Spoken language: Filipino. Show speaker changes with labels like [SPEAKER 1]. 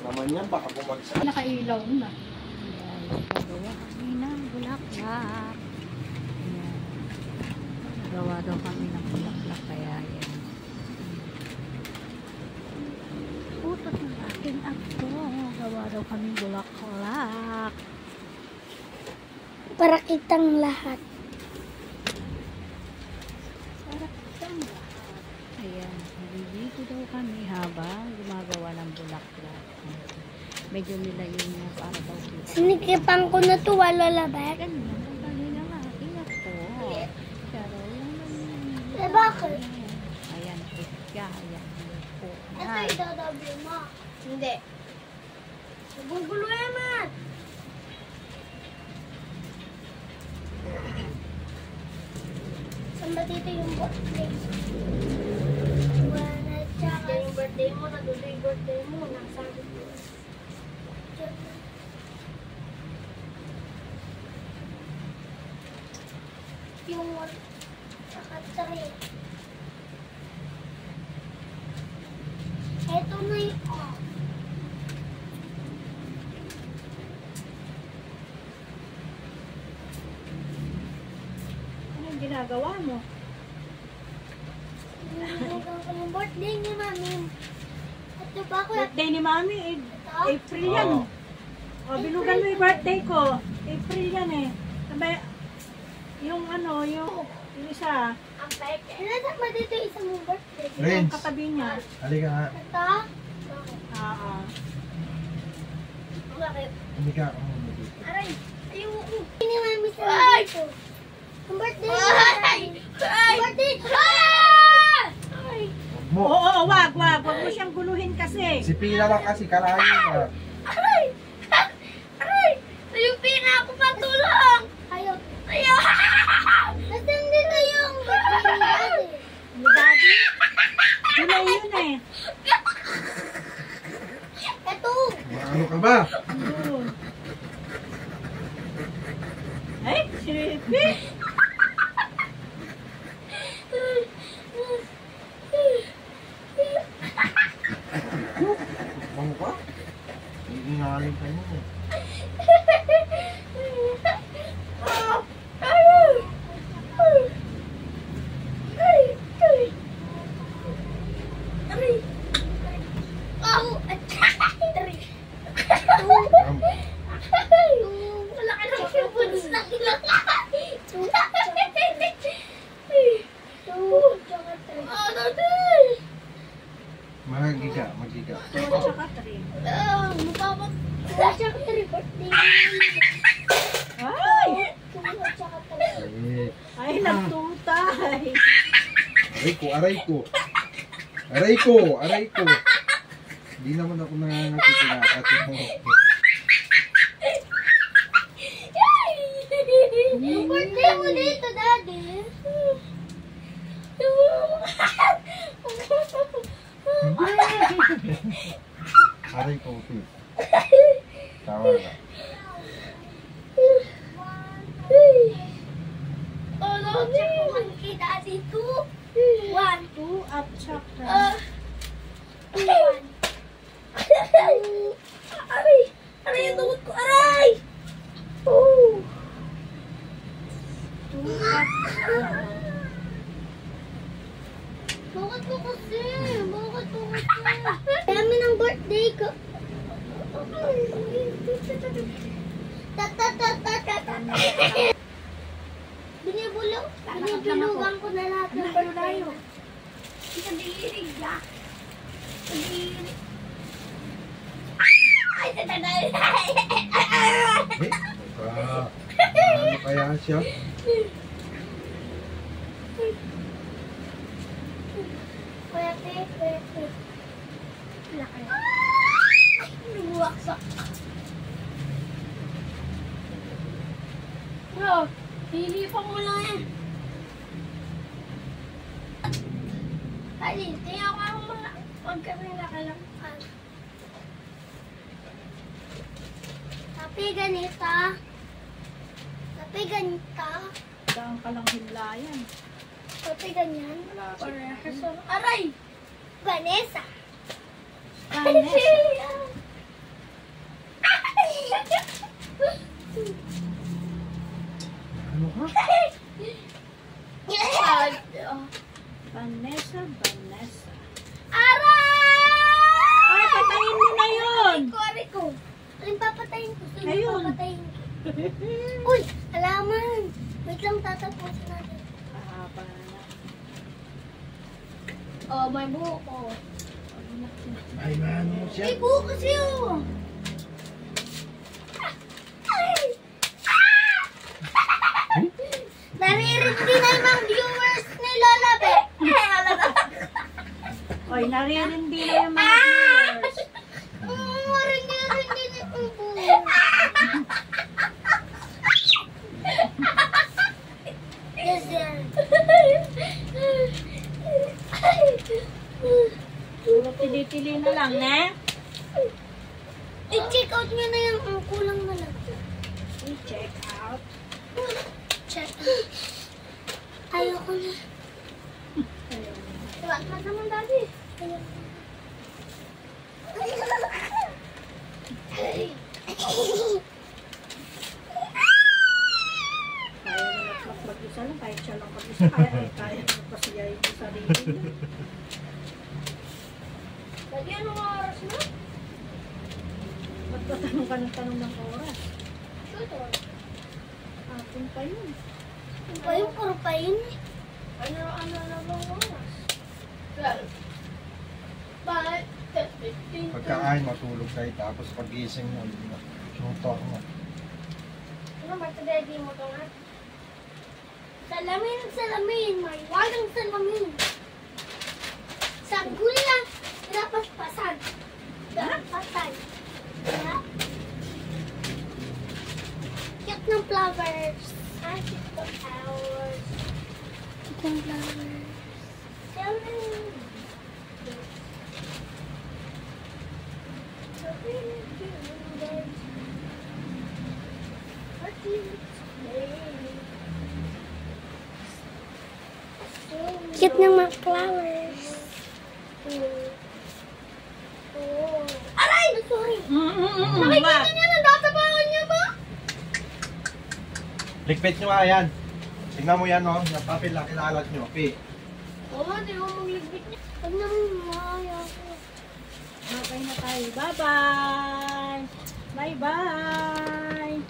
[SPEAKER 1] naman yan, baka bumagsak.
[SPEAKER 2] Nakailaw na.
[SPEAKER 3] Ayan, gagawa kami ng bulaklak. Ayan. Gawa daw kami ng bulaklak, kaya yan. Utot ng aking ako. Gawa daw kami bulaklak.
[SPEAKER 4] Para kitang lahat.
[SPEAKER 3] Para kitang lahat. Ayan, naliligo daw kami habang gumagawa ng bulaklak. Medyo nilayin niya para daw kita.
[SPEAKER 4] Sinikipan ko na to, wala labet.
[SPEAKER 3] Ganyan, ang dali ng aking ako. Siya daw lang naman.
[SPEAKER 4] Eh, bakit?
[SPEAKER 3] Ayan, siya, ayan.
[SPEAKER 4] Ito idadabli mo. Hindi. Nagugulo naman. Saan ba dito yung birthday? Wala tsaka. Yung birthday mo, nadulo yung birthday mo. Nakasabi ko. Yung tsaka 3. Ito na yung
[SPEAKER 2] Anong ginagawa mo?
[SPEAKER 4] ginagawa ko yung birthday ni Mami. Ito ba ko?
[SPEAKER 2] Birthday ni Mami, April yan.
[SPEAKER 1] Oo.
[SPEAKER 2] O, binugan mo yung birthday ko. April yan eh. Sabay, yung ano, yung isa,
[SPEAKER 4] Ang peke. Nasaan ba dito yung isang mong birthday?
[SPEAKER 2] yung
[SPEAKER 1] Friends.
[SPEAKER 2] katabi niya.
[SPEAKER 1] Halika nga.
[SPEAKER 4] Ito?
[SPEAKER 2] Oo.
[SPEAKER 4] Bakit?
[SPEAKER 1] Halika ako muna dito.
[SPEAKER 4] Aray! Ayoko! Ni Mami sa dito. Ang birthday ni Mami. Ang birthday! Ay!
[SPEAKER 1] Mo,
[SPEAKER 2] Oo, wag mo siyang guluhin kasi.
[SPEAKER 1] si Pina lang kasi kalayo ka.
[SPEAKER 4] Aray! Aray! Yung pina ako patulong! Ayaw! Ayaw! Nasaan dito yung birthday ni Daddy?
[SPEAKER 2] Ni Daddy? July yun eh.
[SPEAKER 4] Ito!
[SPEAKER 1] Ano ka ba?
[SPEAKER 2] Yun. Ay, siripi.
[SPEAKER 1] Bango ka? Iingaling ka mo eh.
[SPEAKER 4] Wala ka naman yung buds na kinakain.
[SPEAKER 1] Magiga, magiga.
[SPEAKER 2] 2 at saka 3.
[SPEAKER 4] Wala siya ka 3 birthday.
[SPEAKER 2] Ay!
[SPEAKER 4] Wala siya ka 3.
[SPEAKER 1] Eh,
[SPEAKER 2] Ay, nagtutay.
[SPEAKER 1] aray ko, aray ko. Aray ko, aray ko. Hindi naman ako nangangati kinakati mo.
[SPEAKER 4] Yung birthday mo dito, Daddy.
[SPEAKER 1] Aray ko, Pete. Tawa ka.
[SPEAKER 4] Ano check mo kay Daddy 2? 1.
[SPEAKER 2] 2 at saka.
[SPEAKER 4] 1. Aray! Aray yung tuhod ko! Aray! Oh!
[SPEAKER 2] 2 at
[SPEAKER 4] Bakit mo kasi? Bakit mo kasi? Dami ng birthday ko. Binibulugan ko na lahat ng birthday. Sa diirig ya. Sa diirig. Ay, tatagay.
[SPEAKER 1] Eh, ano kaya siya?
[SPEAKER 4] Pwede. Laki. Luwaksak. Bro, hihipang mo lang yan. Halin, kaya ako mga huwag kami nakalangkan. Tapi ganito. Tapi ganito.
[SPEAKER 2] saan ka lang himlayan.
[SPEAKER 4] Tapi ganyan.
[SPEAKER 2] Wala.
[SPEAKER 4] Parehas. Aray! Vanessa.
[SPEAKER 2] Vanessa.
[SPEAKER 4] Uy, halaman. Wait lang, tatapusin natin.
[SPEAKER 2] Kahaba na.
[SPEAKER 4] Oh, may buko.
[SPEAKER 1] Ay, man.
[SPEAKER 4] May buko kasi oh. Naririndi na yung mga viewers ni Lola Be.
[SPEAKER 2] Oy, naririndi na yung mga viewers.
[SPEAKER 4] Marindi na yung buko. Yes, yan.
[SPEAKER 2] Puro tili-tili na lang, ne?
[SPEAKER 4] I-check out nyo na yung kulang na lang.
[SPEAKER 2] I-check out.
[SPEAKER 4] Check. Ayoko na. Diba, mas naman dati.
[SPEAKER 2] Kaya na mag-isa lang, kahit siya lang mag-isa. Kaya na magpasiyayin yung sarili niya.
[SPEAKER 4] Lagi, anong oras na?
[SPEAKER 2] Ba't tatanong ka ng tanong ng oras?
[SPEAKER 4] Shoot,
[SPEAKER 2] Hapon pa yun.
[SPEAKER 4] Ano pa yun? Puro pa yun eh. Ano na bang oras? 12. Bakit?
[SPEAKER 1] Pagkain, matulog tayo. Tapos pag-gising mo, sumuntok mo.
[SPEAKER 4] Ano, matadedi mo ito nga? Salamin, salamin. May walang salamin. Sa guli lang, pinapaspasan. Pinapaspasan. Cute ng flowers. Cute ng flowers. Cute ng flowers. Salamin. Cute ng mga flowers. Aray! Sorry. Nakikita niya na databangan niya ba?
[SPEAKER 1] Ligpit nyo nga yan. Tingnan mo yan, no? Yung papel na kinalat nyo. Pi.
[SPEAKER 4] Oo, di ko magligbit niya. Pag naman makaya ko.
[SPEAKER 2] Okay na tayo. Bye-bye! Bye-bye!